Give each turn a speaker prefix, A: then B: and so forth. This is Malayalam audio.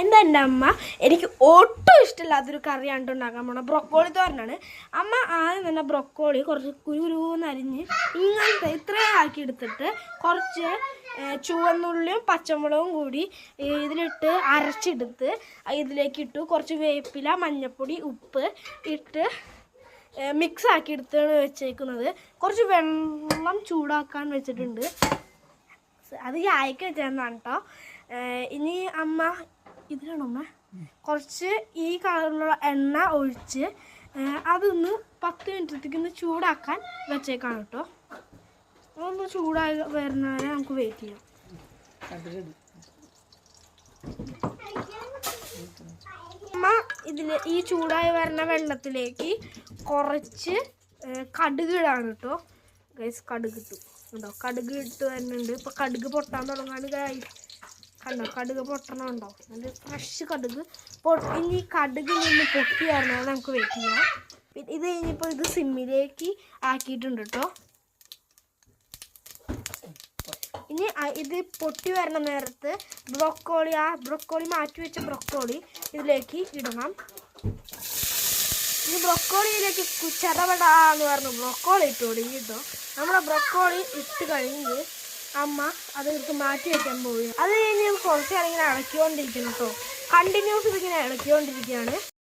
A: എന്താ എൻ്റെ അമ്മ എനിക്ക് ഒട്ടും ഇഷ്ടമില്ലാത്തൊരു കറിയാണ് ഉണ്ടാക്കാൻ പോണ ബ്രൊക്കോളി തോരനാണ്. അമ്മ ആദ്യം തന്നെ ബ്രൊക്കോളി കുറച്ച് കുരുകുരുന്നരിഞ്ഞ് ഇങ്ങനത്തെ ഇത്രയും ആക്കി എടുത്തിട്ട് കുറച്ച് ചുവന്നുള്ളിയും പച്ചമുളകും കൂടി ഇതിലിട്ട് അരച്ചെടുത്ത് ഇതിലേക്ക് ഇട്ടു. കുറച്ച് വേപ്പില, മഞ്ഞൾപ്പൊടി, ഉപ്പ് ഇട്ട് മിക്സ് ആക്കി എടുത്താണ് വെച്ചേക്കുന്നത്. കുറച്ച് വെള്ളം ചൂടാക്കാൻ വെച്ചിട്ടുണ്ട്. അത് ചായക്ക് വെച്ചതാണ് കേട്ടോ. ഇനി അമ്മ ഇതിലാണോ അമ്മ കുറച്ച് ഈ കളറിലുള്ള എണ്ണ ഒഴിച്ച് അതൊന്ന് 10 മിനിറ്റത്തേക്കൊന്ന് ചൂടാക്കാൻ വെച്ചേക്കാണ് കേട്ടോ. അതൊന്ന് ചൂടായി വരുന്നവരെ നമുക്ക് വെയിറ്റ് ചെയ്യാം. അമ്മ ഈ ചൂടായി വരുന്ന വെള്ളത്തിലേക്ക് കുറച്ച് കടുക് ഇടാണ് കേട്ടോ. ഗൈസ് കടുക് ഇട്ടു കേട്ടോ. കടുക് ഇട്ട് വരുന്നുണ്ട്. ഇപ്പം കടുക് പൊട്ടാൻ തുടങ്ങാണ് ഗൈസ്. കണ്ടോ കടുക് പൊട്ടണമുണ്ടോ? നല്ല ഫ്രഷ് കടുക്. ഇനി കടുകിൽ നിന്ന് പൊട്ടി വരണത് നമുക്ക് വെയിറ്റ് ചെയ്യാം. ഇത് കഴിഞ്ഞപ്പോൾ ഇത് സിമ്മിലേക്ക് ആക്കിയിട്ടുണ്ട് കേട്ടോ. ഇനി ഇത് പൊട്ടി വരുന്ന നേരത്ത് ബ്രൊക്കോളി മാറ്റി വെച്ച ബ്രൊക്കോളി ഇതിലേക്ക് ഇടണം. ഈ ബ്രൊക്കോളിയിലേക്ക് ചെറവടാന്ന് പറഞ്ഞു ബ്രൊക്കോളി ഇട്ട് കൊടുക്കും കേട്ടോ. നമ്മുടെ ബ്രൊക്കോളി ഇട്ട് കഴിഞ്ഞ് അമ്മ അതെടുത്ത് മാറ്റി വയ്ക്കാൻ പോവുകയാണ്. അത് കഴിഞ്ഞ് കുറച്ച് നേരം ഇങ്ങനെ ഇളക്കിക്കൊണ്ടിരിക്കണം കേട്ടോ. കണ്ടിന്യൂസ് ഇതിങ്ങനെ ഇളക്കിക്കൊണ്ടിരിക്കുകയാണ്.